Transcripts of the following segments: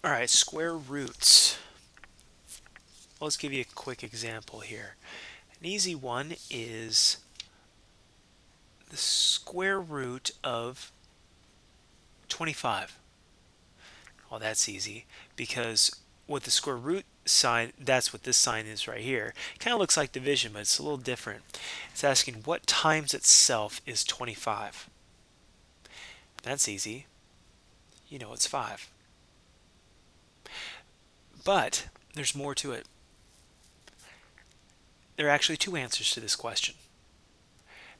All right, square roots. Well, let's give you a quick example here. An easy one is the square root of 25. Well, that's easy because with the square root sign, that's what this sign is right here. It kind of looks like division, but it's a little different. It's asking what times itself is 25. That's easy. You know it's 5. But there's more to it. There are actually two answers to this question.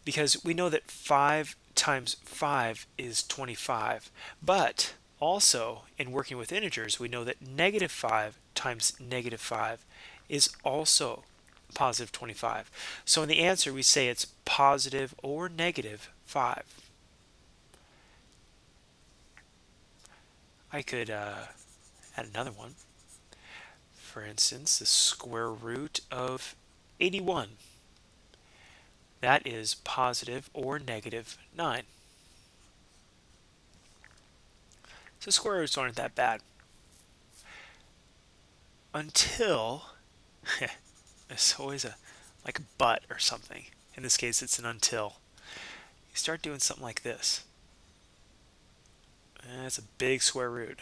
Because we know that 5 times 5 is 25. But also, in working with integers, we know that negative 5 times negative 5 is also positive 25. So in the answer, we say it's positive or negative 5. I could add another one. For instance, the square root of 81. That is positive or negative 9. So square roots aren't that bad. Until, it's always like a but or something. In this case, it's an until. You start doing something like this. That's a big square root.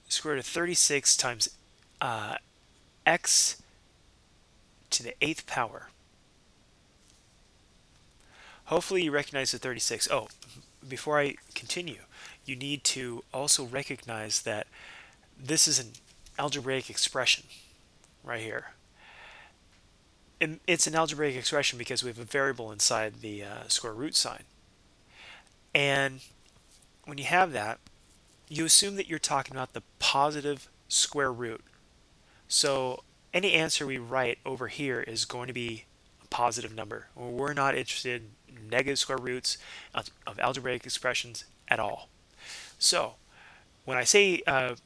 Square root of 36 times x to the 8th power. Hopefully you recognize the 36. Oh, before I continue, you need to also recognize that this is an algebraic expression right here. And it's an algebraic expression because we have a variable inside the square root sign. And when you have that, you assume that you're talking about the positive square root. So any answer we write over here is going to be a positive number. We're not interested in negative square roots of algebraic expressions at all. So when I say the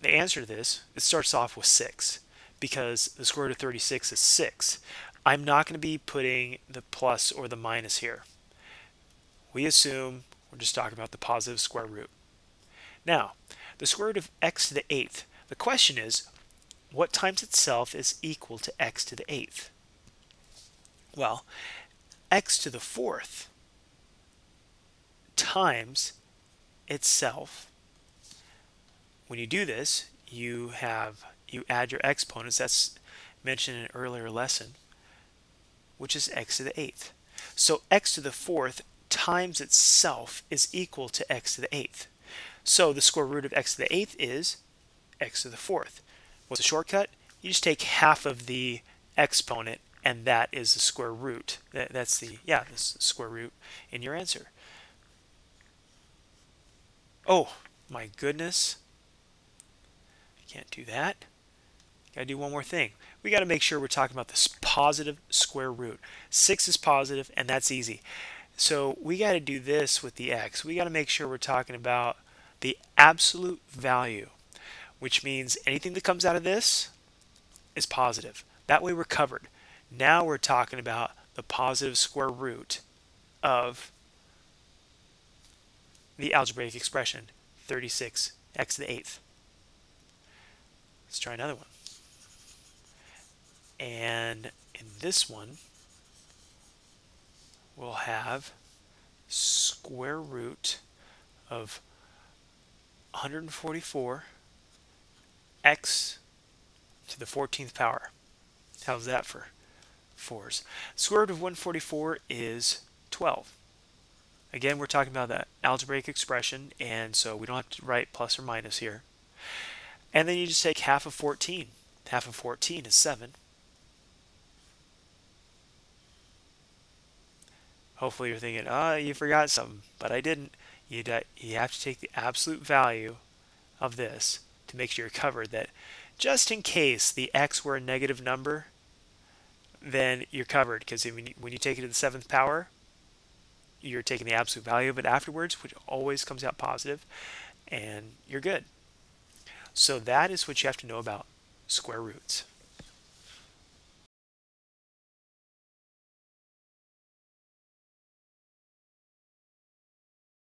answer to this, it starts off with 6 because the square root of 36 is 6. I'm not going to be putting the plus or the minus here. We assume we're just talking about the positive square root. Now, the square root of x to the 8th. The question is, what times itself is equal to x to the 8th? Well, x to the 4th times itself. When you do this, you add your exponents. That's mentioned in an earlier lesson, which is x to the 8th. So x to the 4th times itself is equal to x to the 8th. So the square root of x to the 8th is x to the 4th. What's a shortcut? You just take half of the exponent, and that is the square root. That's the square root in your answer. Oh my goodness. Can't do that. Gotta do one more thing. We gotta make sure we're talking about this positive square root. 6 is positive, and that's easy. So we gotta do this with the x. We gotta make sure we're talking about the absolute value, which means anything that comes out of this is positive. That way we're covered. Now we're talking about the positive square root of the algebraic expression 36x to the 8th. Let's try another one. And in this one, we'll have square root of 144 x to the 14th power. How's that for 4s? Square root of 144 is 12. Again, we're talking about that algebraic expression, and so we don't have to write plus or minus here. And then you just take half of 14. Half of 14 is 7. Hopefully you're thinking, oh, you forgot something, but I didn't. You have to take the absolute value of this to make sure you're covered, that just in case the x were a negative number, then you're covered, because when you take it to the 7th power, you're taking the absolute value of it afterwards, which always comes out positive, and you're good. So that is what you have to know about square roots.